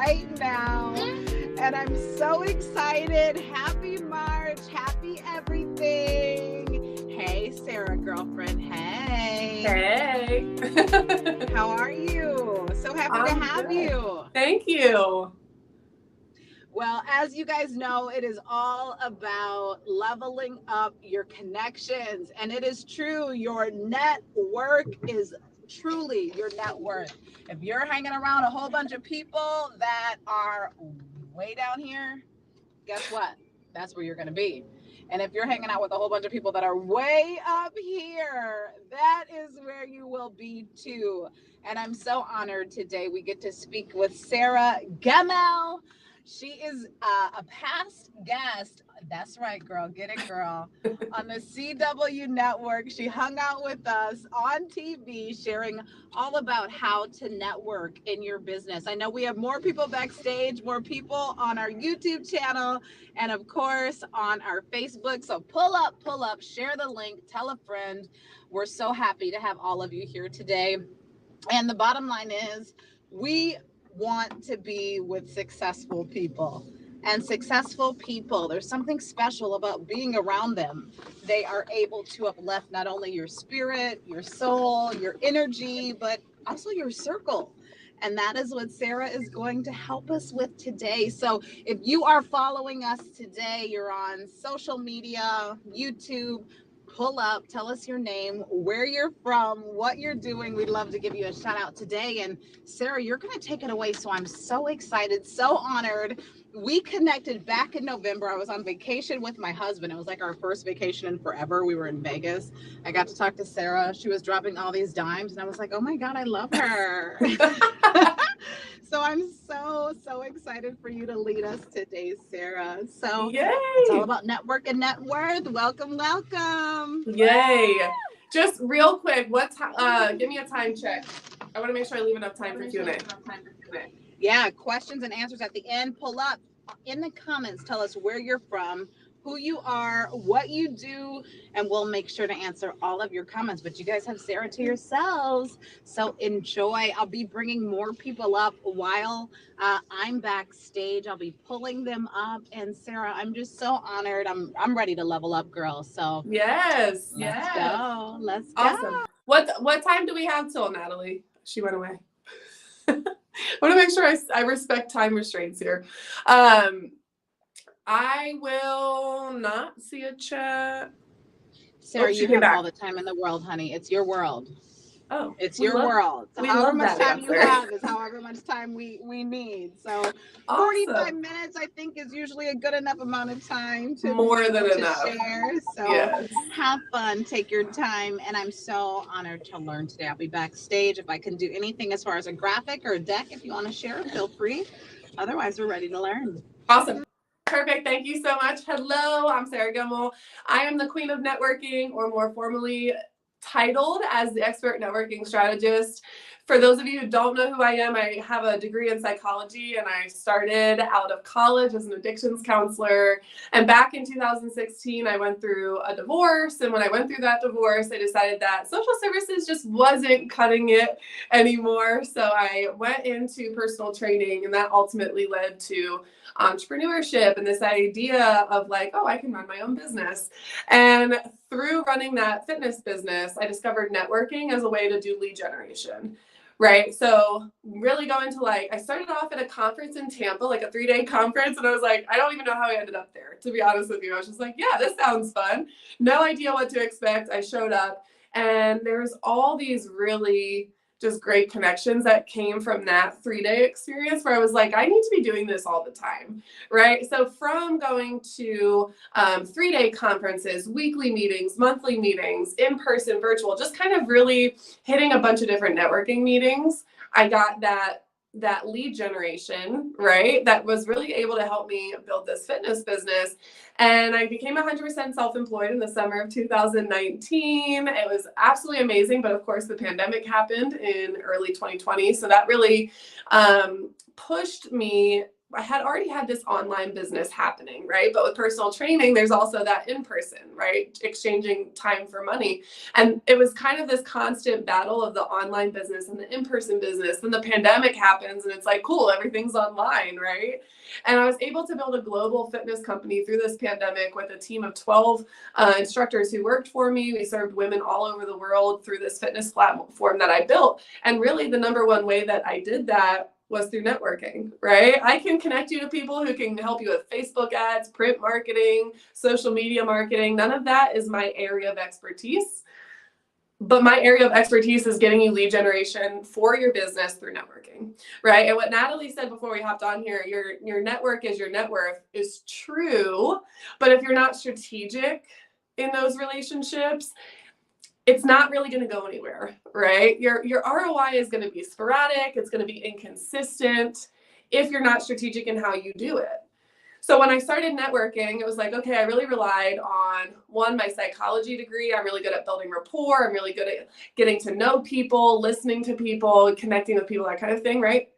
right now. And I'm so excited. Happy March. Happy everything. Hey, Sarah, girlfriend. Hey. Hey. How are you? So happy to have you. Thank you. Well, as you guys know, it is all about leveling up your connections. And it is true. Your network is truly your net worth. If you're hanging around a whole bunch of people that are way down here, guess what? That's where you're going to be. And if you're hanging out with a whole bunch of people that are way up here, that is where you will be too. And I'm so honored today we get to speak with Sarah Gemmell. She is a past guest. That's right, girl. Get it, girl. On the CW network. She hung out with us on TV, sharing all about how to network in your business. I know we have more people backstage, more people on our YouTube channel, and of course on our Facebook. So pull up, share the link, tell a friend. We're so happy to have all of you here today. And the bottom line is we want to be with successful people. And successful people, there's something special about being around them. They are able to uplift not only your spirit, your soul, your energy, but also your circle. And that is what Sarah is going to help us with today. So if you are following us today, you're on social media, YouTube, pull up, tell us your name, where you're from, what you're doing. We'd love to give you a shout out today. And Sarah, you're going to take it away. So I'm so excited, so honored. We connected back in November. I was on vacation with my husband. It was like our first vacation in forever. We were in Vegas. I got to talk to Sarah. She was dropping all these dimes and I was like, oh my God, I love her. So I'm so excited for you to lead us today, Sarah. So Yay. It's all about network and net worth. Welcome. Yay. Just real quick, give me a time check. I want to make sure I leave enough time for Q&A. Yeah, questions and answers at the end. Pull up in the comments. Tell us where you're from, who you are, what you do, and we'll make sure to answer all of your comments. But you guys have Sarah to yourselves, so enjoy. I'll be bringing more people up while I'm backstage. I'll be pulling them up. And Sarah, I'm just so honored. I'm ready to level up, girl. So Yes. Let's go. Awesome. What time do we have till, Natalie? She went away. I want to make sure I respect time restraints here. I will not see a chat. Sarah, you have all the time in the world, honey. It's your world. Oh, it's your world. So however much time you have is however much time we need. So awesome. 45 minutes, I think, is usually a good enough amount of time to share. So yes. Have fun, take your time, and I'm so honored to learn today. I'll be backstage. If I can do anything as far as a graphic or a deck, if you want to share, feel free. Otherwise, we're ready to learn. Awesome. Perfect. Thank you so much. Hello, I'm Sarah Gemmell. I am the queen of networking, or more formally titled as the expert networking strategist. For those of you who don't know who I am, I have a degree in psychology, and I started out of college as an addictions counselor. And back in 2016, I went through a divorce. And when I went through that divorce, I decided that social services just wasn't cutting it anymore. So I went into personal training, and that ultimately led to entrepreneurship and this idea of like, oh, I can run my own business. And through running that fitness business, I discovered networking as a way to do lead generation. Right. So really going to I started off at a conference in Tampa, like a 3-day conference. And I was like, I don't even know how I ended up there, to be honest with you. I was just like, yeah, this sounds fun. No idea what to expect. I showed up, and there's all these really just great connections that came from that 3-day experience where I was like, I need to be doing this all the time, right? So from going to 3-day conferences, weekly meetings, monthly meetings, in-person, virtual, just kind of really hitting a bunch of different networking meetings, I got that lead generation, right? That was really able to help me build this fitness business. And I became 100% self-employed in the summer of 2019. It was absolutely amazing. But of course, the pandemic happened in early 2020. So that really pushed me had already had this online business happening, right? But with personal training, there's also that in person, right? Exchanging time for money. And it was kind of this constant battle of the online business and the in-person business. Then the pandemic happens and it's like, cool, everything's online, right? And I was able to build a global fitness company through this pandemic with a team of 12 instructors who worked for me. We served women all over the world through this fitness platform that I built. And really the number one way that I did that was through networking, right? I can connect you to people who can help you with Facebook ads, print marketing, social media marketing. None of that is my area of expertise. But my area of expertise is getting you lead generation for your business through networking, right? And what Natalie said before we hopped on here, your network is your net worth, is true. But if you're not strategic in those relationships, it's not really going to go anywhere, right? Your ROI is going to be sporadic. It's going to be inconsistent if you're not strategic in how you do it. So when I started networking, it was like, okay, I really relied on, one, my psychology degree. I'm really good at building rapport. I'm really good at getting to know people, listening to people, connecting with people, that kind of thing, right?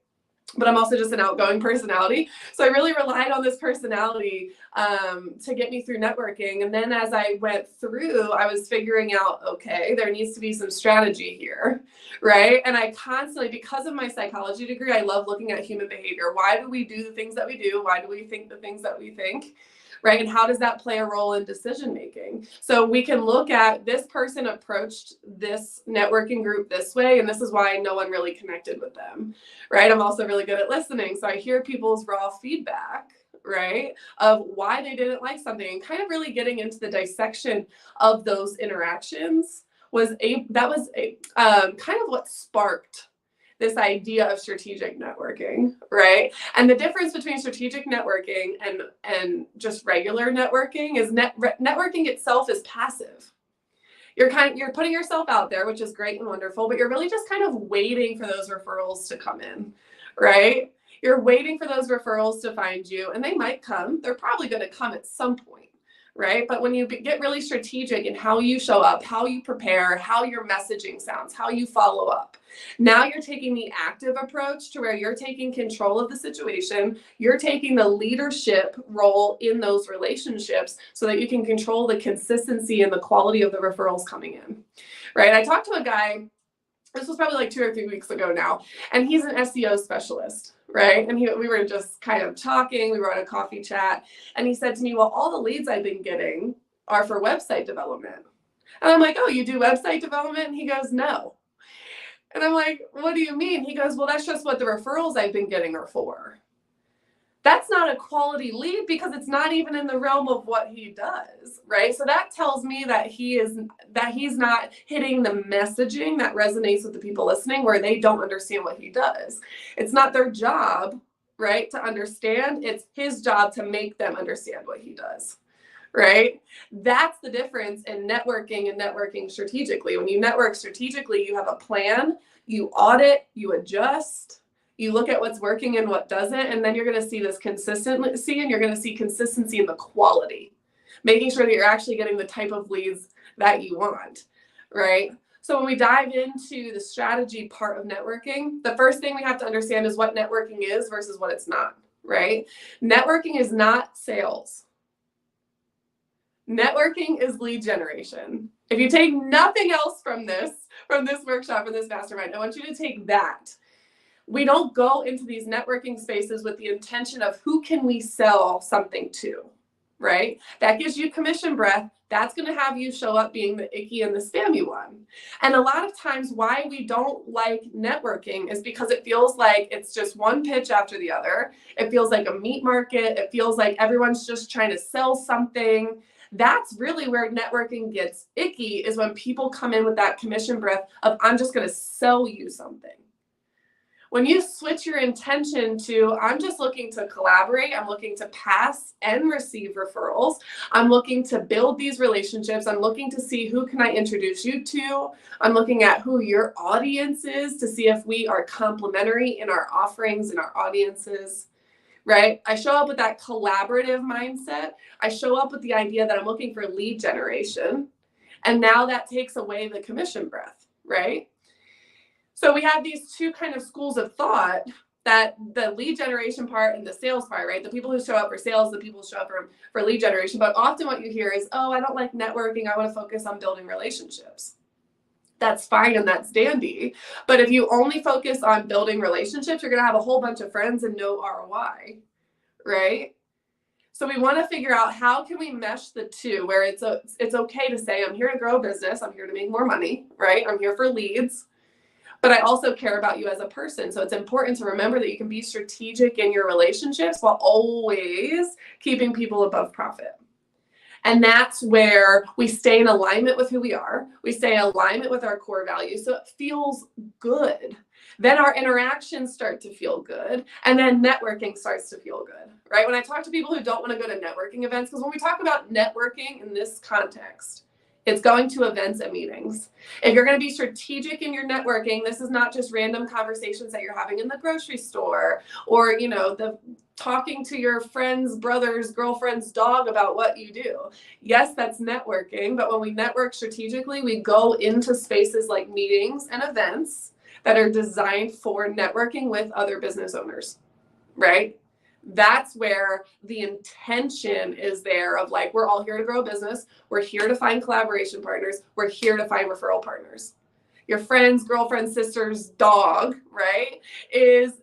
But I'm also just an outgoing personality. So I really relied on this personality to get me through networking. And then as I went through, I was figuring out, okay, there needs to be some strategy here, right? And I constantly, because of my psychology degree, I love looking at human behavior. Why do we do the things that we do? Why do we think the things that we think? Right? And how does that play a role in decision making? So we can look at, this person approached this networking group this way, and this is why no one really connected with them, right? I'm also really good at listening. So I hear people's raw feedback, right, of why they didn't like something, and kind of really getting into the dissection of those interactions was kind of what sparked this idea of strategic networking, right? And the difference between strategic networking and just regular networking is networking itself is passive. You're putting yourself out there, which is great and wonderful, but you're really just kind of waiting for those referrals to come in, right? You're waiting for those referrals to find you, and they might come. They're probably going to come at some point, right? But when you get really strategic in how you show up, how you prepare, how your messaging sounds, how you follow up, now you're taking the active approach to where you're taking control of the situation. You're taking the leadership role in those relationships so that you can control the consistency and the quality of the referrals coming in, right? I talked to a guy, this was probably like 2 or 3 weeks ago now, and he's an SEO specialist, right? And we were just kind of talking, we were on a coffee chat, and he said to me, well, all the leads I've been getting are for website development. And I'm like, oh, you do website development? And he goes, no. And I'm like, what do you mean? He goes, well, that's just what the referrals I've been getting are for. That's not a quality lead because it's not even in the realm of what he does, right? So that tells me that he's not hitting the messaging that resonates with the people listening, where they don't understand what he does. It's not their job, right, to understand. It's his job to make them understand what he does, right? That's the difference in networking and networking strategically. When you network strategically, you have a plan, you audit, you adjust, you look at what's working and what doesn't, and then you're going to see this consistency, and you're going to see consistency in the quality, making sure that you're actually getting the type of leads that you want, right? So when we dive into the strategy part of networking, the first thing we have to understand is what networking is versus what it's not, right? Networking is not sales. Networking is lead generation. If you take nothing else from this workshop, from this mastermind, I want you to take that. We don't go into these networking spaces with the intention of who can we sell something to, right? That gives you commission breath. That's going to have you show up being the icky and the spammy one. And a lot of times why we don't like networking is because it feels like it's just one pitch after the other. It feels like a meat market. It feels like everyone's just trying to sell something. That's really where networking gets icky, is when people come in with that commission breath of, I'm just going to sell you something. When you switch your intention to, I'm just looking to collaborate, I'm looking to pass and receive referrals, I'm looking to build these relationships, I'm looking to see who can I introduce you to, I'm looking at who your audience is to see if we are complementary in our offerings and our audiences, right? I show up with that collaborative mindset. I show up with the idea that I'm looking for lead generation. And now that takes away the commission breath, right? So we have these two kind of schools of thought that the lead generation part and the sales part, right? The people who show up for sales, the people who show up for lead generation. But often what you hear is, oh, I don't like networking. I want to focus on building relationships. That's fine and that's dandy. But if you only focus on building relationships, you're going to have a whole bunch of friends and no ROI, right? So we want to figure out how can we mesh the two where it's okay to say, I'm here to grow a business. I'm here to make more money, right? I'm here for leads. But I also care about you as a person. So it's important to remember that you can be strategic in your relationships while always keeping people above profit. And that's where we stay in alignment with who we are. We stay in alignment with our core values. So it feels good. Then our interactions start to feel good. And then networking starts to feel good, right? When I talk to people who don't want to go to networking events, because when we talk about networking in this context, it's going to events and meetings. If you're going to be strategic in your networking, this is not just random conversations that you're having in the grocery store or, the talking to your friend's brother's girlfriend's dog about what you do. Yes, that's networking, but when we network strategically, we go into spaces like meetings and events that are designed for networking with other business owners, right? That's where the intention is there of like, we're all here to grow a business. We're here to find collaboration partners. We're here to find referral partners. Your friend's girlfriend, sister's dog, right, is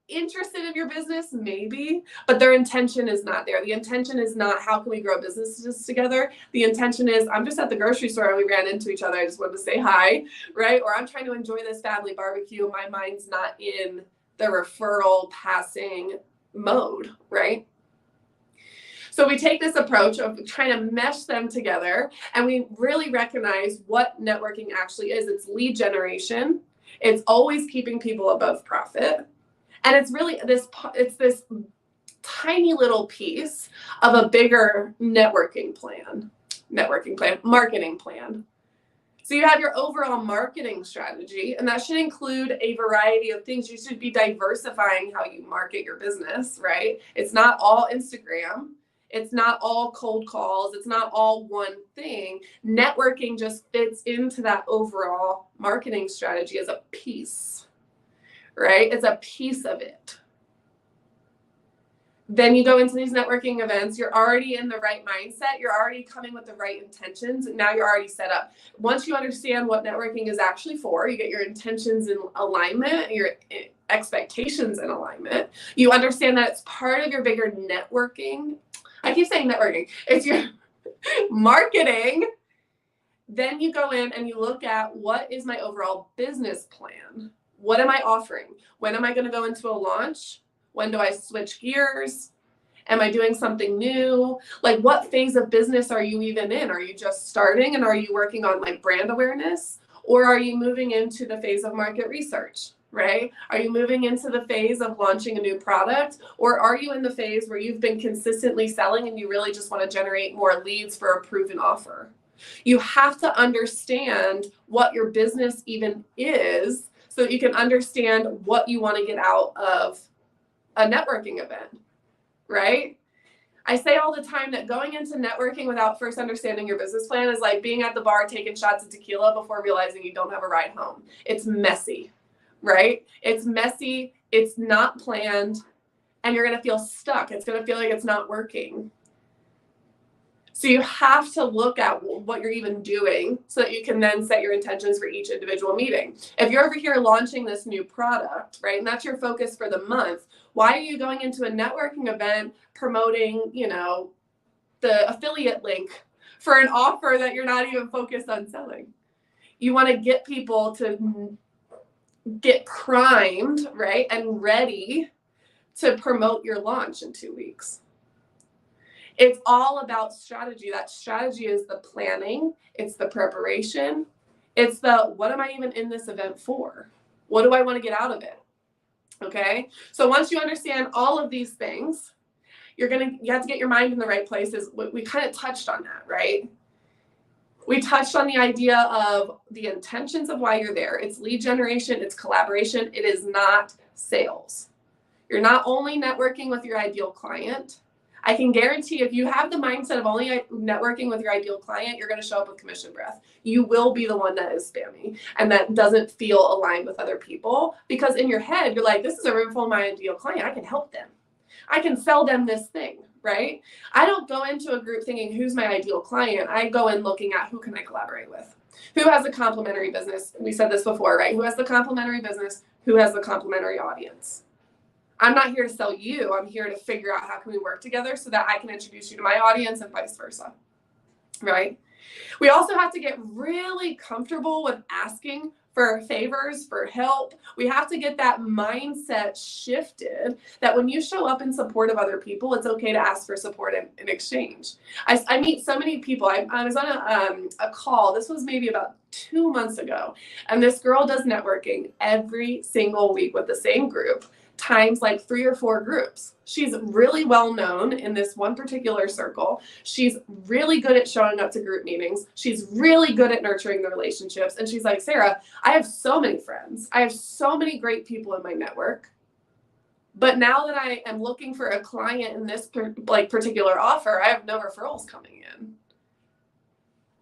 interested in your business, maybe, but their intention is not there. The intention is not how can we grow businesses together. The intention is I'm just at the grocery store and we ran into each other. I just wanted to say hi, right? Or I'm trying to enjoy this family barbecue. My mind's not in the referral passing mode, right? So we take this approach of trying to mesh them together and we really recognize what networking actually is. It's lead generation. It's always keeping people above profit. And it's really this tiny little piece of a bigger marketing plan. So you have your overall marketing strategy, and that should include a variety of things. You should be diversifying how you market your business, right? It's not all Instagram. It's not all cold calls. It's not all one thing. Networking just fits into that overall marketing strategy as a piece, right? It's a piece of it. Then you go into these networking events, you're already in the right mindset, you're already coming with the right intentions, and now you're already set up. Once you understand what networking is actually for, you get your intentions in alignment, your expectations in alignment, you understand that it's part of your bigger networking. I keep saying networking, it's your marketing. Then you go in and you look at what is my overall business plan? What am I offering? When am I going to go into a launch? When do I switch gears? Am I doing something new? Like what phase of business are you even in? Are you just starting and are you working on like brand awareness? Or are you moving into the phase of market research, right? Are you moving into the phase of launching a new product? Or are you in the phase where you've been consistently selling and you really just want to generate more leads for a proven offer? You have to understand what your business even is so that you can understand what you want to get out of a networking event, right? I say all the time that going into networking without first understanding your business plan is like being at the bar taking shots of tequila before realizing you don't have a ride home. It's messy, right? It's messy, it's not planned, and you're going to feel stuck. It's going to feel like it's not working. So you have to look at what you're even doing so that you can then set your intentions for each individual meeting. If you're over here launching this new product, right, and that's your focus for the month, why are you going into a networking event promoting, the affiliate link for an offer that you're not even focused on selling? You want to get people to get primed, right, and ready to promote your launch in 2 weeks. It's all about strategy. That strategy is the planning. It's the preparation. It's the, what am I even in this event for? What do I want to get out of it? Okay. So once you understand all of these things, you have to get your mind in the right places. We kind of touched on that, right? We touched on the idea of the intentions of why you're there. It's lead generation. It's collaboration. It is not sales. You're not only networking with your ideal client. I can guarantee if you have the mindset of only networking with your ideal client, you're going to show up with commission breath. You will be the one that is spammy and that doesn't feel aligned with other people, because in your head, you're like, this is a room full of my ideal client. I can help them. I can sell them this thing, right? I don't go into a group thinking, who's my ideal client? I go in looking at who can I collaborate with? Who has a complementary business? We said this before, right? Who has the complementary business? Who has the complementary audience? I'm not here to sell you. I'm here to figure out how can we work together so that I can introduce you to my audience and vice versa, right? We also have to get really comfortable with asking for favors, for help. We have to get that mindset shifted that when you show up in support of other people, it's okay to ask for support in exchange. I meet so many people. I was on a call. This was maybe about 2 months ago. And this girl does networking every single week with the same group, times like 3 or 4 groups. She's really well known in this one particular circle. She's really good at showing up to group meetings. She's really good at nurturing the relationships. And she's like, Sarah, I have so many friends. I have so many great people in my network. But now that I am looking for a client in this particular offer, I have no referrals coming in.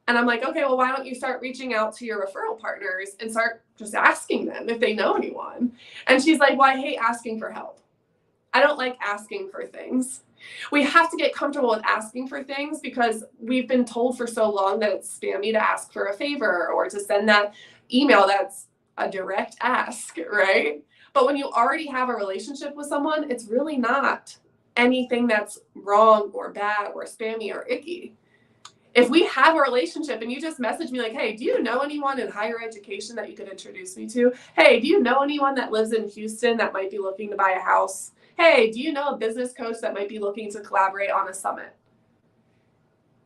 And I'm like, okay, well, why don't you start reaching out to your referral partners and start just asking them if they know anyone? And she's like, well, I hate asking for help. I don't like asking for things. We have to get comfortable with asking for things because we've been told for so long that it's spammy to ask for a favor or to send that email that's a direct ask, right? But when you already have a relationship with someone, it's really not anything that's wrong or bad or spammy or icky. If we have a relationship and you just message me like, hey, do you know anyone in higher education that you could introduce me to? Hey, do you know anyone that lives in Houston that might be looking to buy a house? Hey, do you know a business coach that might be looking to collaborate on a summit?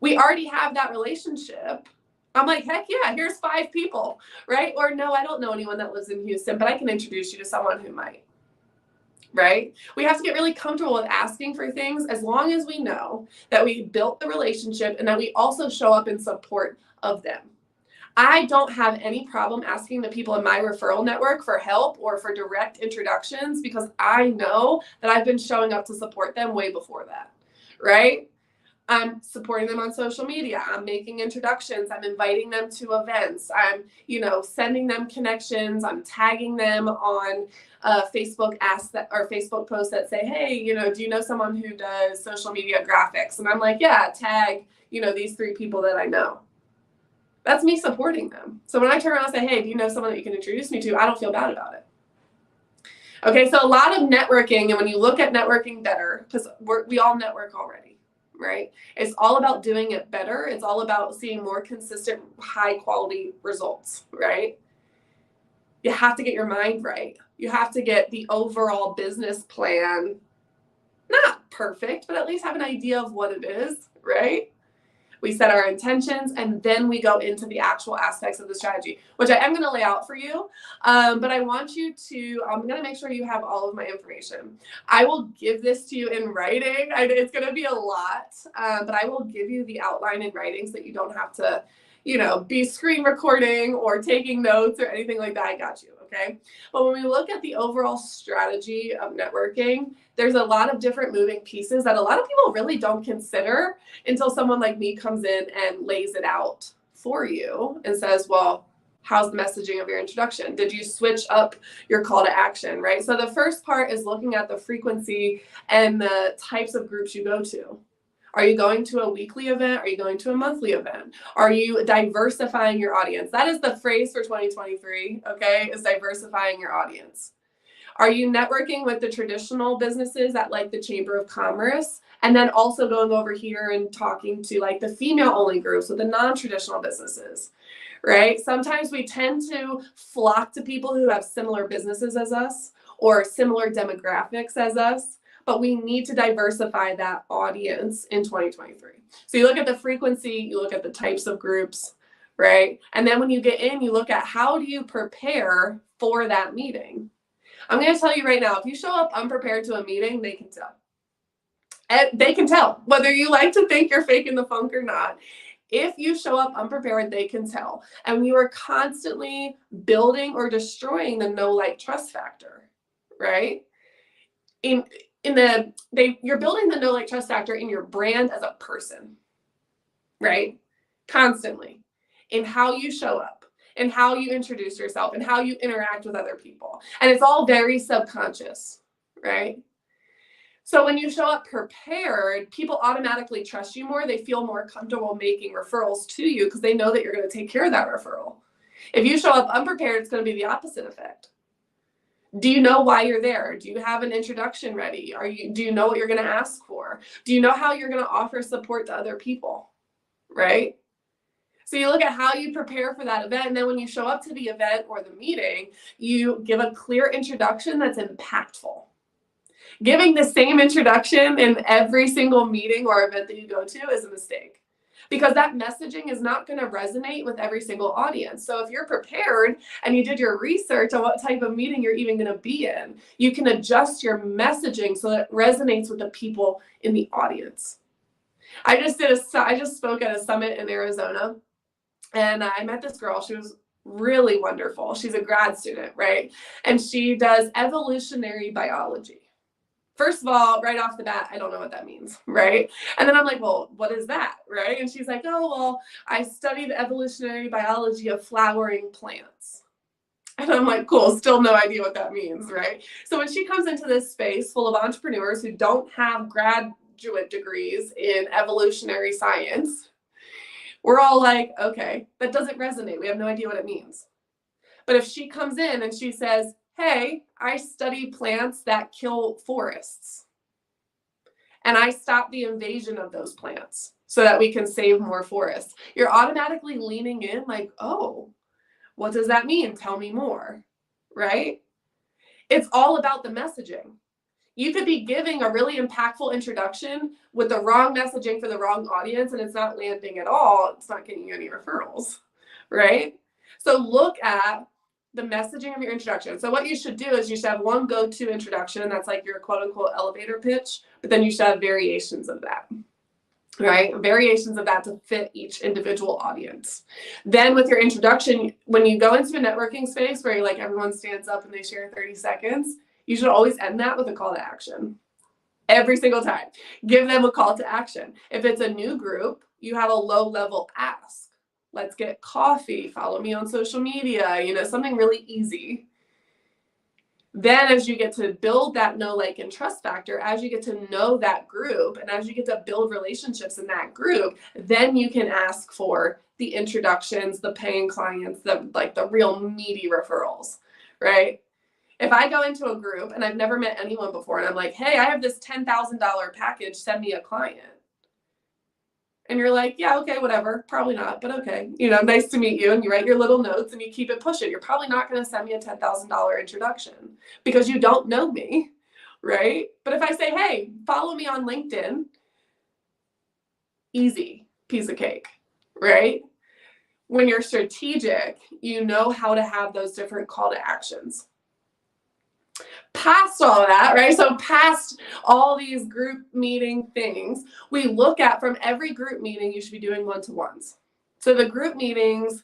We already have that relationship. I'm like, heck yeah, here's 5 people, right? Or no, I don't know anyone that lives in Houston, but I can introduce you to someone who might. Right? We have to get really comfortable with asking for things as long as we know that we built the relationship and that we also show up in support of them. I don't have any problem asking the people in my referral network for help or for direct introductions because I know that I've been showing up to support them way before that, right? I'm supporting them on social media. I'm making introductions. I'm inviting them to events. I'm, sending them connections. I'm tagging them on Facebook Facebook posts that say, hey, do you know someone who does social media graphics? And I'm like, yeah, tag, these 3 people that I know. That's me supporting them. So when I turn around and say, hey, do you know someone that you can introduce me to? I don't feel bad about it. Okay, so a lot of networking, and when you look at networking better, because we all network already, right? It's all about doing it better. It's all about seeing more consistent, high quality results, right? You have to get your mind right. You have to get the overall business plan, not perfect, but at least have an idea of what it is, right? We set our intentions and then we go into the actual aspects of the strategy, which I am going to lay out for you. But I want you to, I'm going to make sure you have all of my information. I will give this to you in writing. It's going to be a lot, but I will give you the outline in writing so that you don't have to, be screen recording or taking notes or anything like that. I got you. Okay. But when we look at the overall strategy of networking, there's a lot of different moving pieces that a lot of people really don't consider until someone like me comes in and lays it out for you and says, well, how's the messaging of your introduction? Did you switch up your call to action, right? So the first part is looking at the frequency and the types of groups you go to. Are you going to a weekly event? Are you going to a monthly event? Are you diversifying your audience? That is the phrase for 2023, okay, is diversifying your audience. Are you networking with the traditional businesses at like the Chamber of Commerce and then also going over here and talking to like the female-only groups with the non-traditional businesses, right? Sometimes we tend to flock to people who have similar businesses as us or similar demographics as us, but we need to diversify that audience in 2023. So you look at the frequency, you look at the types of groups, right? And then when you get in, you look at how do you prepare for that meeting? I'm going to tell you right now, if you show up unprepared to a meeting, they can tell. They can tell whether you like to think you're faking the funk or not. If you show up unprepared, they can tell. And you are constantly building or destroying the know, like, trust factor, right? you're building the know, like, trust factor in your brand as a person, right? Constantly, in how you show up, and how you introduce yourself, and how you interact with other people. And it's all very subconscious, right? So when you show up prepared, people automatically trust you more. They feel more comfortable making referrals to you because they know that you're going to take care of that referral. If you show up unprepared, it's going to be the opposite effect. Do you know why you're there? Do you have an introduction ready? Do you know what you're going to ask for? Do you know how you're going to offer support to other people, right? So you look at how you prepare for that event, and then when you show up to the event or the meeting, you give a clear introduction that's impactful. Giving the same introduction in every single meeting or event that you go to is a mistake, because that messaging is not going to resonate with every single audience. So if you're prepared and you did your research on what type of meeting you're even going to be in, you can adjust your messaging so that it resonates with the people in the audience. I just spoke at a summit in Arizona, and I met this girl. She was really wonderful. She's a grad student, right? And she does evolutionary biology. First of all, right off the bat, I don't know what that means, right? And then I'm like, well, what is that, right? And she's like, oh, well, I study the evolutionary biology of flowering plants. And I'm like, cool, still no idea what that means, right? So when she comes into this space full of entrepreneurs who don't have graduate degrees in evolutionary science, we're all like, okay, that doesn't resonate. We have no idea what it means. But if she comes in and she says, hey, I study plants that kill forests, and I stop the invasion of those plants so that we can save more forests, you're automatically leaning in like, oh, what does that mean? Tell me more, right? It's all about the messaging. You could be giving a really impactful introduction with the wrong messaging for the wrong audience, and it's not landing at all. It's not getting you any referrals, right? So look at the messaging of your introduction. So what you should do is you should have one go-to introduction, and that's like your quote-unquote elevator pitch, but then you should have variations of that, right? Variations of that to fit each individual audience. Then with your introduction, when you go into a networking space where like everyone stands up and they share 30 seconds, you should always end that with a call to action. Every single time. Give them a call to action. If it's a new group, you have a low-level ask. Let's get coffee, follow me on social media, something really easy. Then as you get to build that know, like, and trust factor, as you get to know that group and as you get to build relationships in that group, then you can ask for the introductions, the paying clients, the real meaty referrals, right? If I go into a group and I've never met anyone before and I'm like, hey, I have this $10,000 package, send me a client. And you're like, yeah, okay, whatever. Probably not, but okay. Nice to meet you. And you write your little notes and you keep it pushing. You're probably not going to send me a $10,000 introduction because you don't know me, right? But if I say, hey, follow me on LinkedIn, easy, piece of cake, right? When you're strategic, you know how to have those different call to actions. Past all of that, right? So past all these group meeting things, we look at from every group meeting, you should be doing one-to-ones. So the group meetings,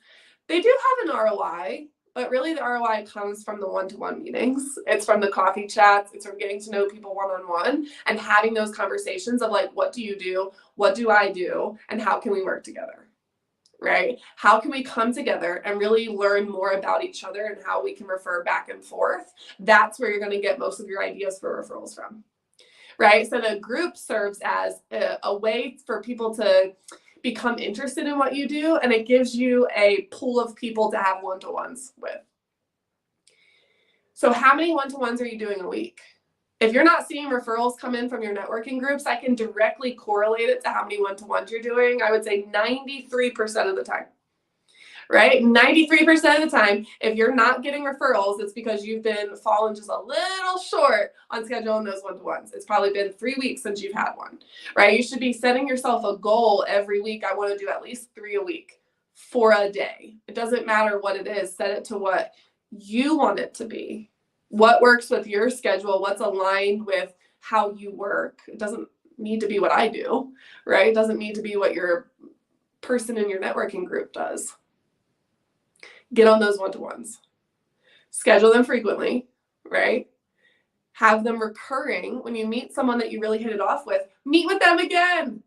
they do have an ROI, but really the ROI comes from the one-to-one meetings. It's from the coffee chats. It's from getting to know people one-on-one and having those conversations of like, what do you do? What do I do? And how can we work together? Right? How can we come together and really learn more about each other and how we can refer back and forth? That's where you're going to get most of your ideas for referrals from, right? So the group serves as a way for people to become interested in what you do, and it gives you a pool of people to have one-to-ones with. So how many one-to-ones are you doing a week? If you're not seeing referrals come in from your networking groups, I can directly correlate it to how many one-to-ones you're doing. I would say 93% of the time, right? 93% of the time, if you're not getting referrals, it's because you've been falling just a little short on scheduling those one-to-ones. It's probably been 3 weeks since you've had one, right? You should be setting yourself a goal every week. I want to do at least 3 a week for a day. It doesn't matter what it is. Set it to what you want it to be. What works with your schedule, what's aligned with how you work. It doesn't need to be what I do, right? It doesn't need to be what your person in your networking group does. Get on those one-to-ones. Schedule them frequently, right? Have them recurring. When you meet someone that you really hit it off with, meet with them again,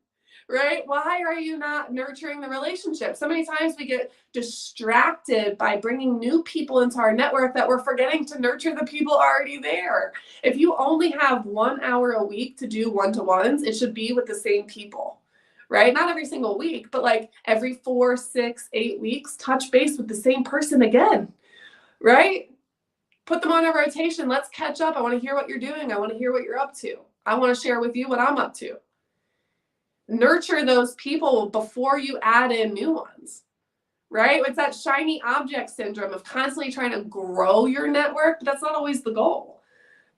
right? Why are you not nurturing the relationship? So many times we get distracted by bringing new people into our network that we're forgetting to nurture the people already there. If you only have 1 hour a week to do one-to-ones, it should be with the same people, right? Not every single week, but like every 4, 6, 8 weeks, touch base with the same person again, right? Put them on a rotation. Let's catch up. I want to hear what you're doing. I want to hear what you're up to. I want to share with you what I'm up to. Nurture those people before you add in new ones, right? It's that shiny object syndrome of constantly trying to grow your network, but that's not always the goal.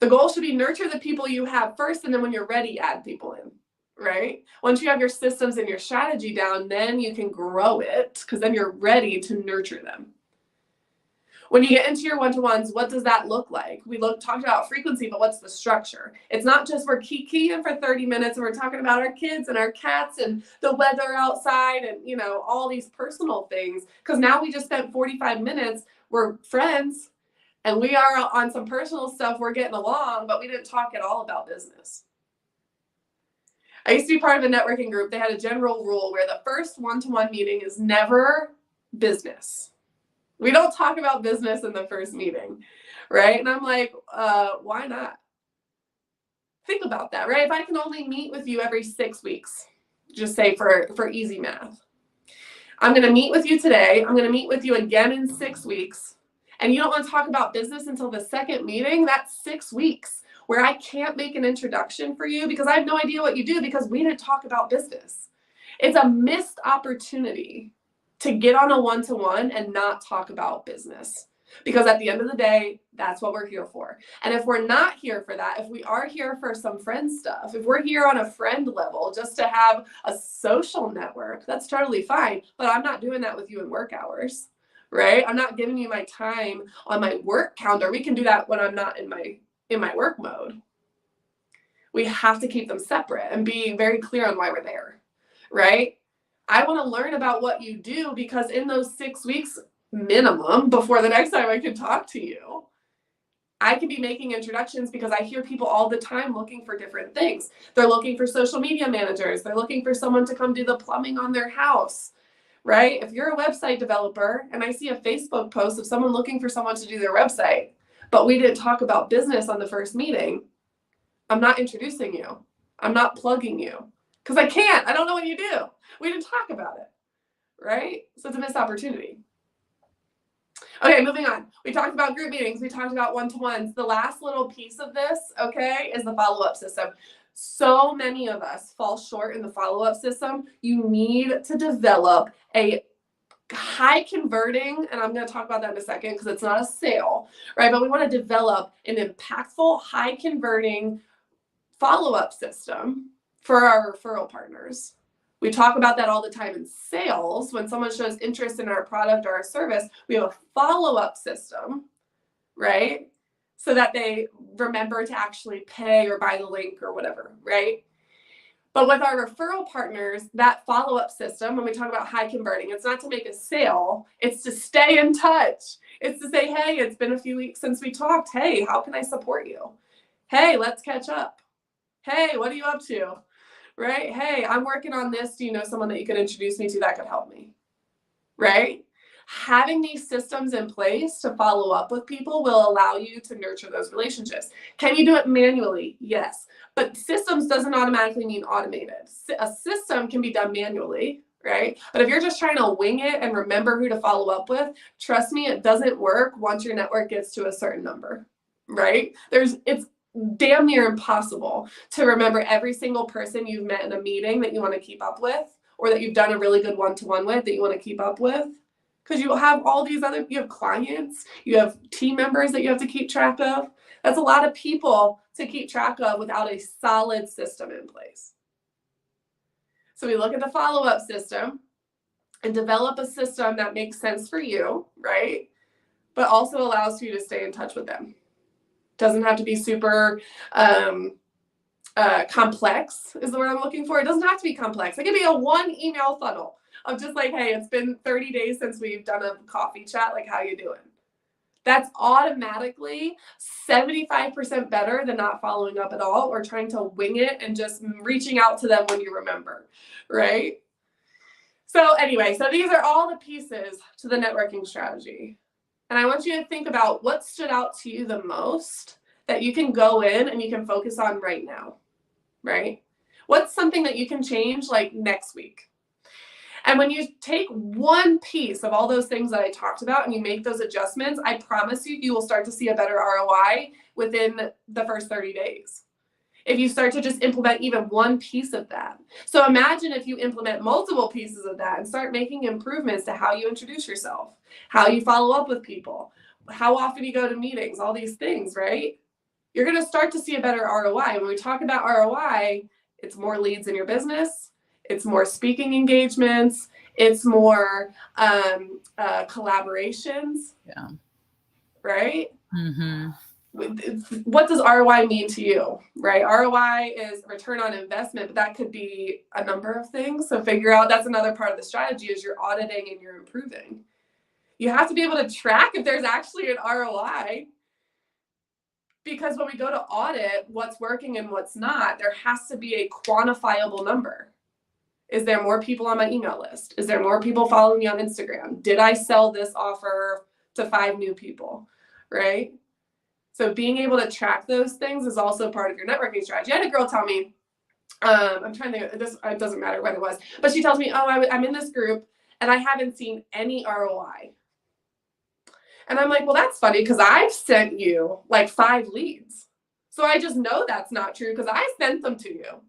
The goal should be nurture the people you have first, and then when you're ready, add people in, right? Once you have your systems and your strategy down, then you can grow it because then you're ready to nurture them. When you get into your one-to-ones, what does that look like? We talked about frequency, but what's the structure? It's not just we're kikiing for 30 minutes and we're talking about our kids and our cats and the weather outside and, you know, all these personal things. Because now we just spent 45 minutes, we're friends, and we are on some personal stuff, we're getting along, but we didn't talk at all about business. I used to be part of a networking group. They had a general rule where the first one-to-one meeting is never business. We don't talk about business in the first meeting, right? And I'm like, why not? Think about that, right? If I can only meet with you every 6 weeks, just say for easy math, I'm going to meet with you today. I'm going to meet with you again in 6 weeks. And you don't want to talk about business until the second meeting. That's 6 weeks where I can't make an introduction for you because I have no idea what you do because we didn't talk about business. It's a missed opportunity to get on a one-to-one and not talk about business. Because at the end of the day, that's what we're here for. And if we're not here for that, if we are here for some friend stuff, if we're here on a friend level just to have a social network, that's totally fine. But I'm not doing that with you in work hours, right? I'm not giving you my time on my work calendar. We can do that when I'm not in my work mode. We have to keep them separate and be very clear on why we're there, right? I want to learn about what you do because in those 6 weeks minimum before the next time I can talk to you, I can be making introductions because I hear people all the time looking for different things. They're looking for social media managers. They're looking for someone to come do the plumbing on their house, right? If you're a website developer and I see a Facebook post of someone looking for someone to do their website, but we didn't talk about business on the first meeting, I'm not introducing you. I'm not plugging you because I can't. I don't know what you do. We didn't talk about it, right? So it's a missed opportunity. Okay, moving on. We talked about group meetings. We talked about one-to-ones. The last little piece of this, okay, is the follow-up system. So many of us fall short in the follow-up system. You need to develop a high converting, and I'm going to talk about that in a second because it's not a sale, right? But we want to develop an impactful, high converting follow-up system for our referral partners. We talk about that all the time in sales. When someone shows interest in our product or our service, we have a follow-up system, right? So that they remember to actually pay or buy the link or whatever, right? But with our referral partners, that follow-up system, when we talk about high converting, it's not to make a sale, it's to stay in touch. It's to say, hey, it's been a few weeks since we talked. Hey, how can I support you? Hey, let's catch up. Hey, what are you up to? Right? Hey, I'm working on this. Do you know someone that you could introduce me to that could help me? Right? Having these systems in place to follow up with people will allow you to nurture those relationships. Can you do it manually? Yes. But systems doesn't automatically mean automated. A system can be done manually, right? But if you're just trying to wing it and remember who to follow up with, trust me, it doesn't work once your network gets to a certain number, right? It's damn near impossible to remember every single person you've met in a meeting that you want to keep up with, or that you've done a really good one-to-one with that you want to keep up with. Because you have all these you have clients, you have team members that you have to keep track of. That's a lot of people to keep track of without a solid system in place. So we look at the follow-up system and develop a system that makes sense for you, right? But also allows you to stay in touch with them. Doesn't have to be super complex is the word I'm looking for. It doesn't have to be complex. It can be a one email funnel of just like, hey, it's been 30 days since we've done a coffee chat. Like, how you doing? That's automatically 75% better than not following up at all or trying to wing it and just reaching out to them when you remember, right? So anyway, so these are all the pieces to the networking strategy. And I want you to think about what stood out to you the most that you can go in and you can focus on right now, right? What's something that you can change like next week? And when you take one piece of all those things that I talked about and you make those adjustments, I promise you, you will start to see a better ROI within the first 30 days. If you start to just implement even one piece of that. So imagine if you implement multiple pieces of that and start making improvements to how you introduce yourself, how you follow up with people, how often you go to meetings, all these things, right? You're going to start to see a better ROI. When we talk about ROI, it's more leads in your business. It's more speaking engagements. It's more collaborations. Yeah. Right? Mm-hmm. What does ROI mean to you, right? ROI is return on investment, but that could be a number of things. So figure out, that's another part of the strategy is you're auditing and you're improving. You have to be able to track if there's actually an ROI. Because when we go to audit what's working and what's not, there has to be a quantifiable number. Is there more people on my email list? Is there more people following me on Instagram? Did I sell this offer to 5 new people, right? So being able to track those things is also part of your networking strategy. I had a girl tell me, I'm trying to think, this, it doesn't matter what it was, but she tells me, oh, I'm in this group and I haven't seen any ROI. And I'm like, well, that's funny because I've sent you like 5 leads. So I just know that's not true because I sent them to you,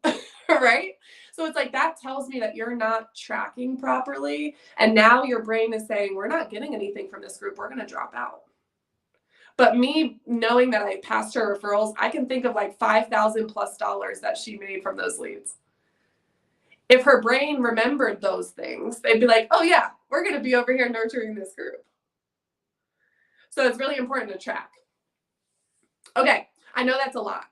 right? So it's like that tells me that you're not tracking properly. And now your brain is saying, we're not getting anything from this group. We're going to drop out. But me knowing that I passed her referrals, I can think of like $5,000+ that she made from those leads. If her brain remembered those things, they'd be like, oh yeah, we're going to be over here nurturing this group. So it's really important to track. Okay, I know that's a lot.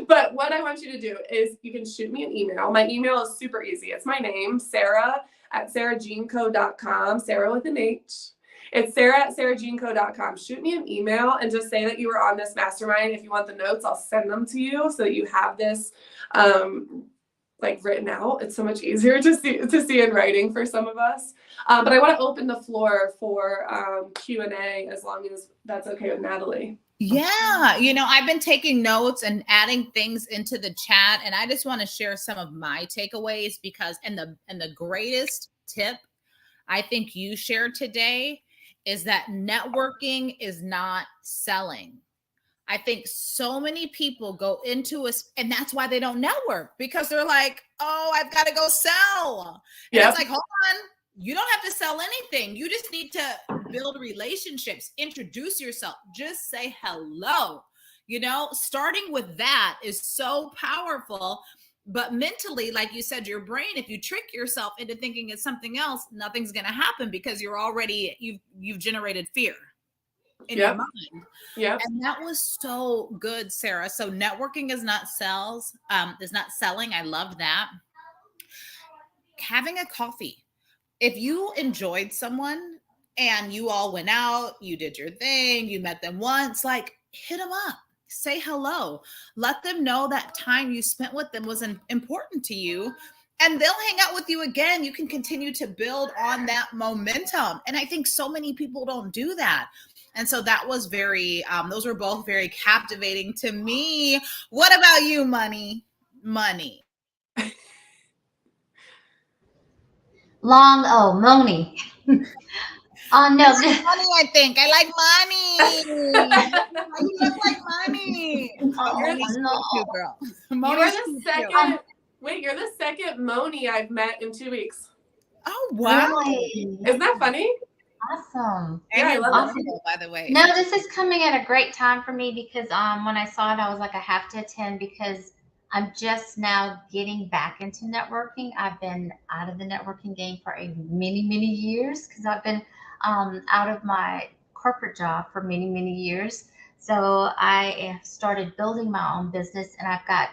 But what I want you to do is you can shoot me an email. My email is super easy. It's my name, Sarah at sarahgemmell.com, Sarah with an H. It's Sarah at sarahgemmell.com. Shoot me an email and just say that you were on this mastermind. If you want the notes, I'll send them to you so that you have this like written out. It's so much easier to see in writing for some of us. But I want to open the floor for Q&A as long as that's okay with Natalie. Yeah, I've been taking notes and adding things into the chat, and I just want to share some of my takeaways because and the greatest tip I think you shared today is that networking is not selling. I think so many people go into and that's why they don't network because they're like, oh, I've got to go sell. And It's like, hold on, you don't have to sell anything. You just need to build relationships, introduce yourself, just say hello. Starting with that is so powerful. But mentally, like you said, your brain, if you trick yourself into thinking it's something else, nothing's going to happen because you've generated fear in your mind. Yeah. And that was so good, Sarah. So networking is not selling. I love that. Having a coffee. If you enjoyed someone and you all went out, you did your thing, you met them once, like hit them up. Say hello. Let them know that time you spent with them was important to you. And they'll hang out with you again. You can continue to build on that momentum. And I think so many people don't do that. And so that was those were both very captivating to me. What about you, Money? Moni. Oh no, money. I think I like money. You look like money. Oh, you're no. Too, girl. You're the second Moni I've met in 2 weeks. Oh wow! Really? Isn't that funny? Awesome. And I love it. By the way. No, this is coming at a great time for me because when I saw it, I was like, I have to attend because I'm just now getting back into networking. I've been out of the networking game for many, many years because I've been out of my corporate job for many, many years. So I have started building my own business, and I've got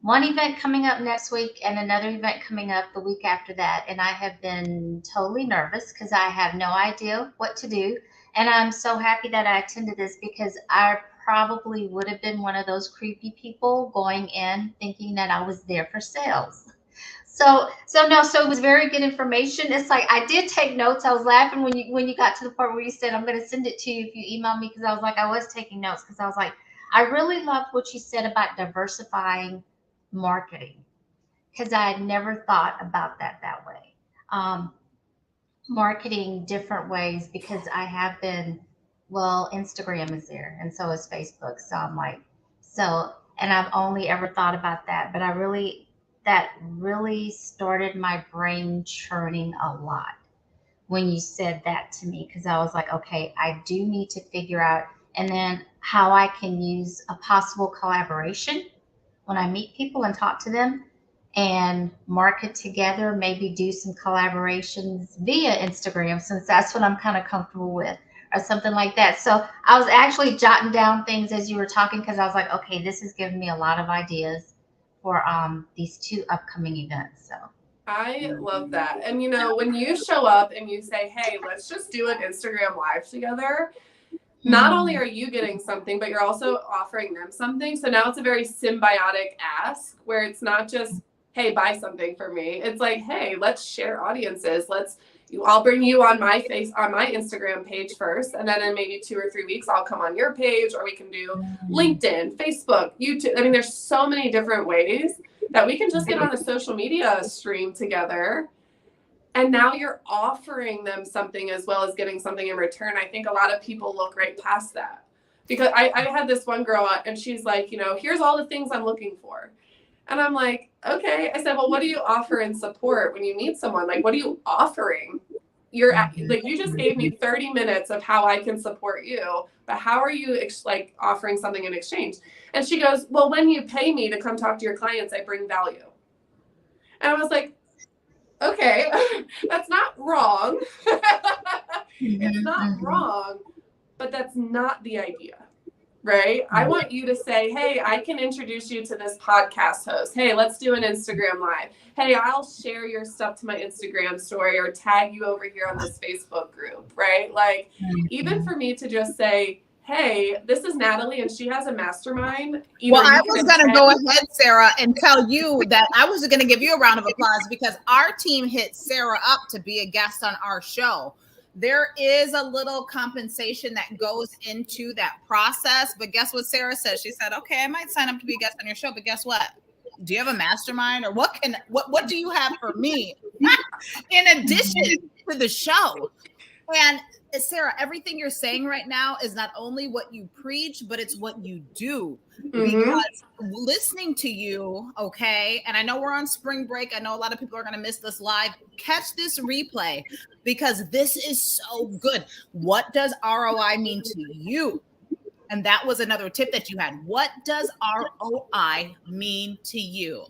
one event coming up next week and another event coming up the week after that. And I have been totally nervous because I have no idea what to do. And I'm so happy that I attended this because I probably would have been one of those creepy people going in thinking that I was there for sales. So it was very good information. It's like I did take notes. I was laughing when you got to the part where you said I'm going to send it to you if you email me, because I was like, I was taking notes because I was like, I really loved what you said about diversifying marketing, because I had never thought about that way. Um, Marketing different ways, because I have been, well, Instagram is there and so is Facebook. So I'm like, and I've only ever thought about that, but that really started my brain churning a lot when you said that to me, because I was like, okay, I do need to figure out, and then how I can use a possible collaboration when I meet people and talk to them and market together, maybe do some collaborations via Instagram, since that's what I'm kind of comfortable with, or something like that. So I was actually jotting down things as you were talking, because I was like, okay, this is giving me a lot of ideas for these 2 upcoming events. So I love that. And when you show up and you say, hey, let's just do an Instagram live together, not only are you getting something, but you're also offering them something. So now it's a very symbiotic ask, where it's not just, hey, buy something for me. It's like, hey, let's share audiences. I'll bring you on my Instagram page first, and then in maybe 2 or 3 weeks, I'll come on your page, or we can do LinkedIn, Facebook, YouTube. I mean, there's so many different ways that we can just get on a social media stream together. And now you're offering them something as well as getting something in return. I think a lot of people look right past that, because I had this one girl and she's like, here's all the things I'm looking for. And I'm like, okay. I said, well, what do you offer in support when you meet someone? Like, what are you offering? You just gave me 30 minutes of how I can support you, but how are you offering something in exchange? And she goes, well, when you pay me to come talk to your clients, I bring value. And I was like, okay, that's not wrong. It's not wrong, but that's not the idea, right? I want you to say, hey, I can introduce you to this podcast host. Hey, let's do an Instagram live. Hey, I'll share your stuff to my Instagram story, or tag you over here on this Facebook group, right? Like, even for me to just say, hey, this is Natalie and she has a mastermind. Well, I was going to go ahead, Sarah, and tell you that I was going to give you a round of applause, because our team hit Sarah up to be a guest on our show. There is a little compensation that goes into that process. But guess what Sarah said? She said, okay, I might sign up to be a guest on your show, but guess what? Do you have a mastermind, or what do you have for me in addition to the show? And Sarah, everything you're saying right now is not only what you preach, but it's what you do. Because listening to you, okay, and I know we're on spring break. I know a lot of people are going to miss this live. Catch this replay, because this is so good. What does ROI mean to you? And that was another tip that you had. What does ROI mean to you?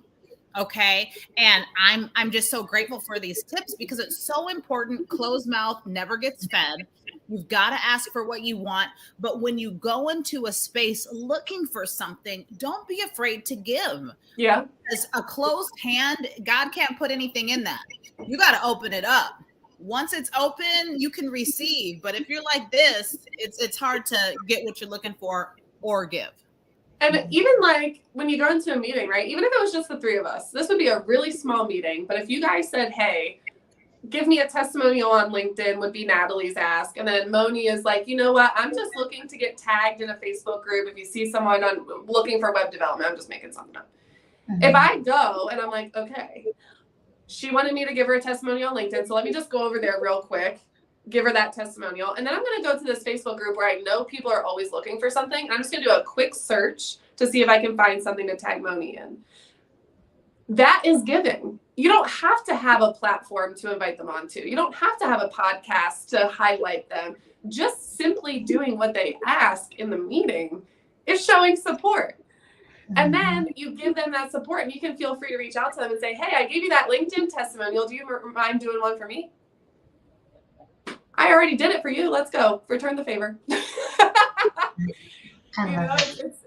Okay. And I'm just so grateful for these tips, because it's so important. Closed mouth never gets fed. You've got to ask for what you want. But when you go into a space looking for something, don't be afraid to give. Yeah. Because a closed hand, God can't put anything in that. You got to open it up. Once it's open, you can receive. But if you're like this, it's hard to get what you're looking for or give. And even like when you go into a meeting, right? Even if it was just the 3 of us, this would be a really small meeting. But if you guys said, hey, give me a testimonial on LinkedIn, would be Natalie's ask. And then Moni is like, you know what? I'm just looking to get tagged in a Facebook group. If you see someone looking for web development, I'm just making something up. If I go and I'm like, okay, she wanted me to give her a testimonial on LinkedIn, so let me just go over there real quick, give her that testimonial. And then I'm going to go to this Facebook group where I know people are always looking for something. And I'm just going to do a quick search to see if I can find something to tag Moni in. That is giving. You don't have to have a platform to invite them onto. You don't have to have a podcast to highlight them. Just simply doing what they ask in the meeting is showing support. And then you give them that support, and you can feel free to reach out to them and say, hey, I gave you that LinkedIn testimonial. Do you mind doing one for me? I already did it for you. Let's go. Return the favor.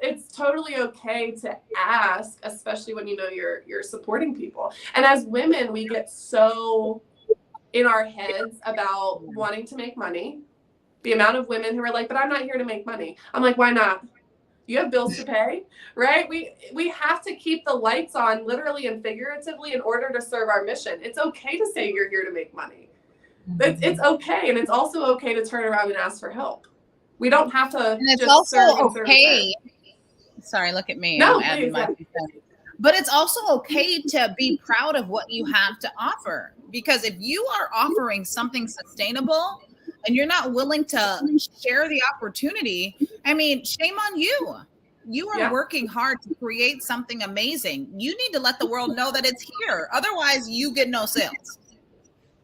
It's totally okay to ask, especially when you know you're supporting people. And as women, we get so in our heads about wanting to make money The amount of women who are like, but I'm not here to make money. I'm like, why not? You have bills to pay, right? We have to keep the lights on literally and figuratively in order to serve our mission. It's okay to say you're here to make money. It's okay. And it's also okay to turn around and ask for help. We don't have to And it's just also serve and serve okay. Sorry, look at me. No, I'm adding please, my 2 cents. But it's also okay to be proud of what you have to offer. Because if you are offering something sustainable and you're not willing to share the opportunity, I mean, shame on you. You are working hard to create something amazing. You need to let the world know that it's here. Otherwise, you get no sales.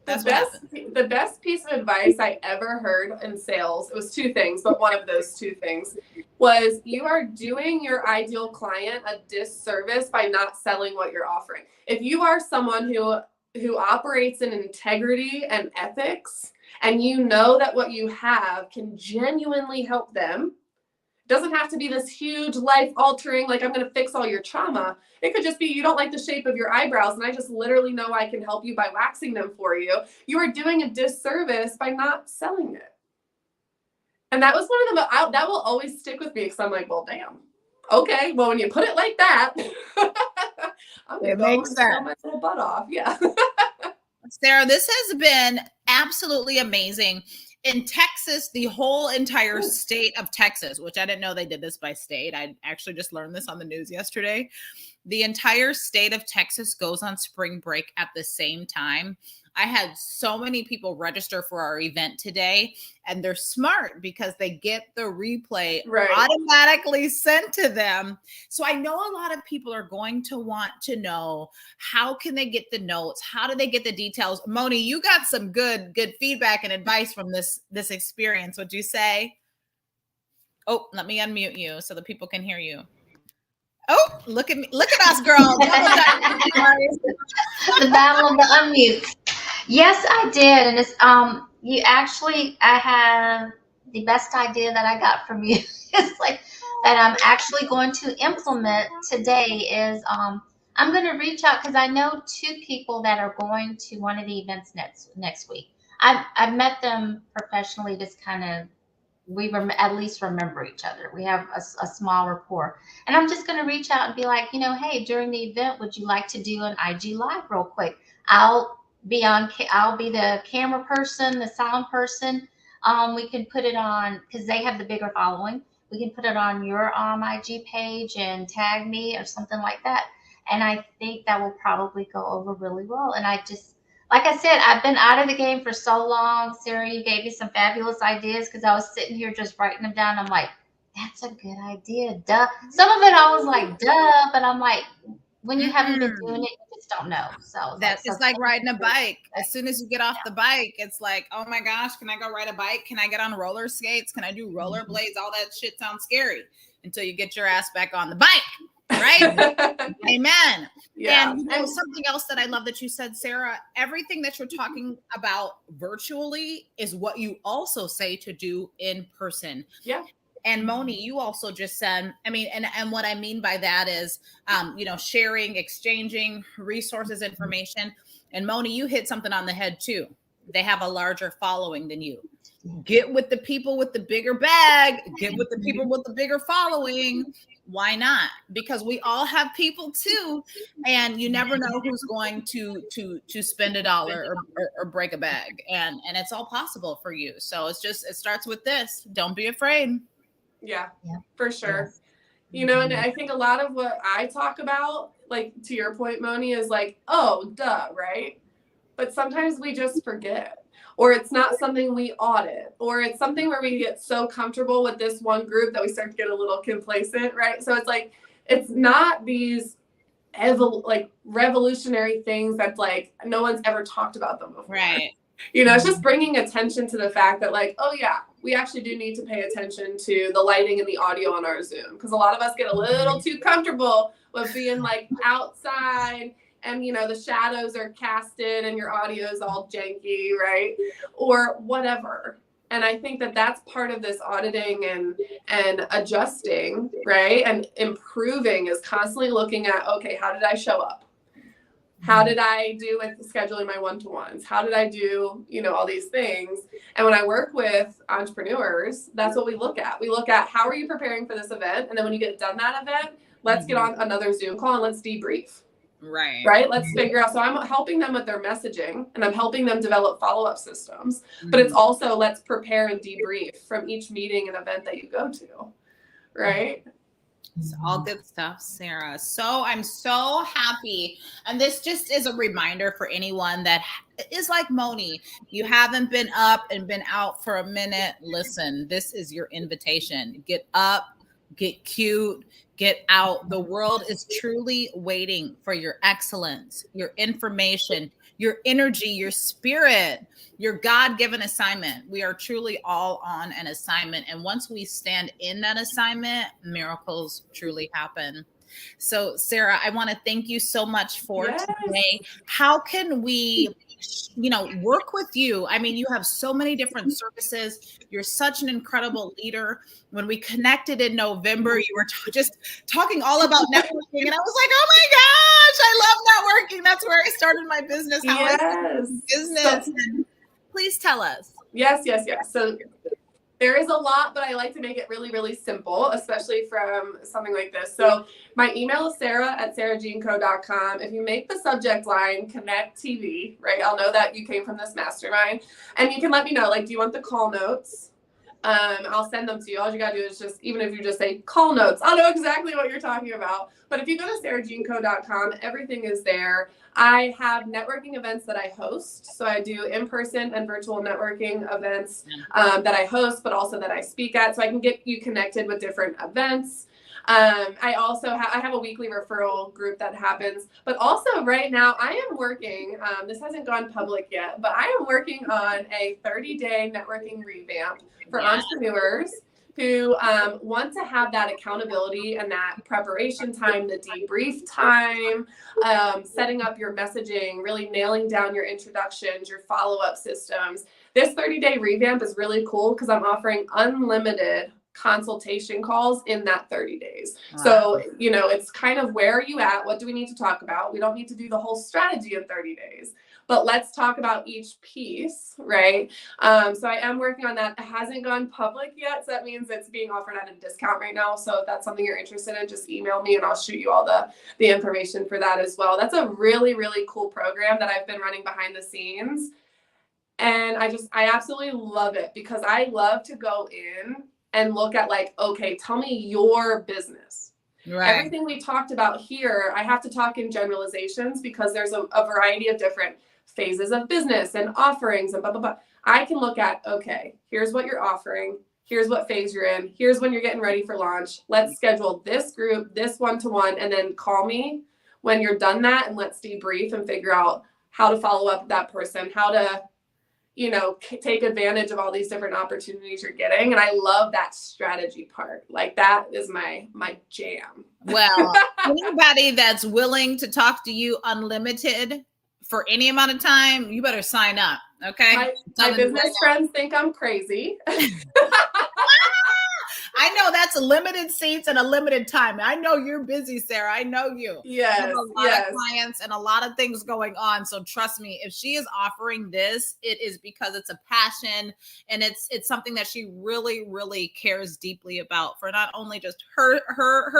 That's the best piece of advice I ever heard in sales, it was 2 things, but one of those 2 things was you are doing your ideal client a disservice by not selling what you're offering. If you are someone who operates in integrity and ethics, and you know that what you have can genuinely help them, doesn't have to be this huge life altering, like I'm going to fix all your trauma. It could just be you don't like the shape of your eyebrows and I just literally know I can help you by waxing them for you. You are doing a disservice by not selling it. And that was one of the, that will always stick with me because I'm like, well, damn. Okay, well, when you put it like that, I'm going to go and sell my little butt off. Yeah. Sarah, this has been absolutely amazing. In Texas, the whole entire state of Texas, which I didn't know they did this by state. I actually just learned this on the news yesterday. The entire state of Texas goes on spring break at the same time. I had so many people register for our event today, and they're smart because they get the replay automatically sent to them. So I know a lot of people are going to want to know, how can they get the notes? How do they get the details? Moni, you got some good feedback and advice from this experience. Would you say? Oh, let me unmute you so the people can hear you. Oh, look at me. Look at us, girls. The battle of the unmute. Yes, I did. And it's I have the best idea that I got from you. It's like that I'm actually going to implement today is I'm going to reach out because I know 2 people that are going to one of the events next week. I've met them professionally, just kind of at least remember each other. We have a small rapport. And I'm just going to reach out and be like, hey, during the event, would you like to do an IG live real quick? I'll be the camera person, the sound person. We can put it on because they have the bigger following. We can put it on your IG page and tag me or something like that. And I think that will probably go over really well. And like I said, I've been out of the game for so long. Sarah, you gave me some fabulous ideas because I was sitting here just writing them down. I'm like, that's a good idea. Duh. Some of it I was like, duh, but I'm like, when you haven't been doing it, you just don't know. So it's like riding a bike. As soon as you get off the bike, it's like, oh my gosh, can I go ride a bike? Can I get on roller skates? Can I do rollerblades? All that shit sounds scary until you get your ass back on the bike. Right? Amen. Yeah. And something else that I love that you said, Sarah, everything that you're talking about virtually is what you also say to do in person. Yeah. And Moni, you also just said, I mean, and what I mean by that is, sharing, exchanging resources, information. And Moni, you hit something on the head too. They have a larger following than you. Get with the people with the bigger bag. Get with the people with the bigger following. Why not? Because we all have people too, and you never know who's going to spend $1 or break a bag, and it's all possible for you. So it starts with this. Don't be afraid. Yeah, for sure. Yes. And I think a lot of what I talk about, like to your point, Moni, is like, oh, duh, right? But sometimes we just forget. Or it's not something we audit, or it's something where we get so comfortable with this one group that we start to get a little complacent, right? So it's like, it's not these revolutionary things that's like, no one's ever talked about them before. Right. It's just bringing attention to the fact that like, oh yeah, we actually do need to pay attention to the lighting and the audio on our Zoom. Because a lot of us get a little too comfortable with being like outside and, the shadows are casted and your audio is all janky, right? Or whatever. And I think that that's part of this auditing and adjusting, right? And improving is constantly looking at, okay, how did I show up? How did I do with scheduling my one-to-ones? How did I do, all these things? And when I work with entrepreneurs, that's what we look at. We look at how are you preparing for this event? And then when you get done that event, let's get on another Zoom call and let's debrief. Right. Let's figure out. So I'm helping them with their messaging and I'm helping them develop follow-up systems, but it's also let's prepare and debrief from each meeting and event that you go to. Right. It's all good stuff, Sarah. So I'm so happy. And this just is a reminder for anyone that is like Moni. You haven't been up and been out for a minute. Listen, this is your invitation. Get up, get cute, get out. The world is truly waiting for your excellence, your information, your energy, your spirit, your God-given assignment. We are truly all on an assignment. And once we stand in that assignment, miracles truly happen. So, Sarah, I want to thank you so much for today. How can we, work with you? I mean, you have so many different services. You're such an incredible leader. When we connected in November, you were just talking all about networking. And I was like, oh my gosh, I love networking. That's where I started my business. How I started my business. So, please tell us. Yes. So there is a lot, but I like to make it really, really simple, especially from something like this. So my email is sarah@sarahgemmell.com. If you make the subject line Connect TV, right, I'll know that you came from this mastermind. And you can let me know, do you want the call notes? I'll send them to you. All you got to do is even if you just say call notes, I'll know exactly what you're talking about. But if you go to sarahgemmell.com, everything is there. I have networking events that I host. So I do in-person and virtual networking events that I host, but also that I speak at. So I can get you connected with different events. I also have a weekly referral group that happens, but also right now I am working, this hasn't gone public yet, but I am working on a 30-day networking revamp for entrepreneurs who want to have that accountability and that preparation time, the debrief time, setting up your messaging, really nailing down your introductions, your follow-up systems. This 30-day revamp is really cool because I'm offering unlimited consultation calls in that 30 days. Wow. So, it's kind of where are you at? What do we need to talk about? We don't need to do the whole strategy in 30 days, but let's talk about each piece, right? So I am working on that. It hasn't gone public yet. So that means it's being offered at a discount right now. So if that's something you're interested in, just email me and I'll shoot you all the information for that as well. That's a really, really cool program that I've been running behind the scenes. And I absolutely love it because I love to go in and look at okay, tell me your business. Right. Everything we talked about here, I have to talk in generalizations because there's a variety of different phases of business and offerings and blah, blah, blah. I can look at, okay, here's what you're offering. Here's what phase you're in. Here's when you're getting ready for launch. Let's schedule this group, this one-to-one, and then call me when you're done that. And let's debrief and figure out how to follow up with that person, how to take advantage of all these different opportunities you're getting. And I love that strategy part. That is my jam. Well, anybody that's willing to talk to you unlimited for any amount of time, you better sign up. Okay. My business friends think I'm crazy. I know that's limited seats and a limited time. I know you're busy, Sarah. I know you. Yes. You have a lot of clients and a lot of things going on. So trust me, if she is offering this, it is because it's a passion and it's something that she really, really cares deeply about for not only just her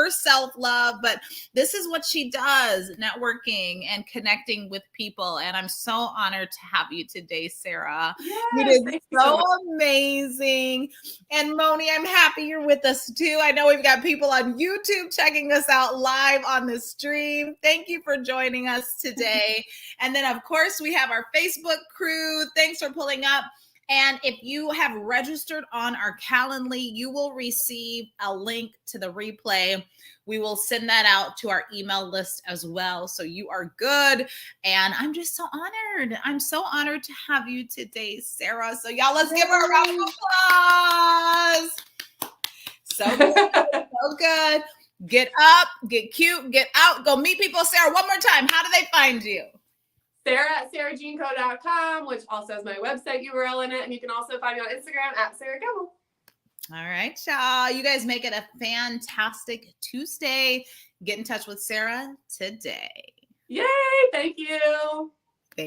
self-love, but this is what she does, networking and connecting with people. And I'm so honored to have you today, Sarah. Yes, you did so amazing. And Moni, I'm happy you're with us too. I know we've got people on YouTube checking us out live on the stream. Thank you for joining us today. And then of course we have our Facebook crew. Thanks for pulling up. And if you have registered on our Calendly, you will receive a link to the replay. We will send that out to our email list as well. So you are good. And I'm just so honored. I'm so honored to have you today, Sarah. So y'all, let's give her a round of applause. So good. So good. Get up, get cute, get out, go meet people. Sarah, one more time. How do they find you? Sarah@sarahgemmell.com, which also has my website URL in it. And you can also find me on Instagram @Sarah Gemmell. All right, y'all. You guys make it a fantastic Tuesday. Get in touch with Sarah today. Yay! Thank you.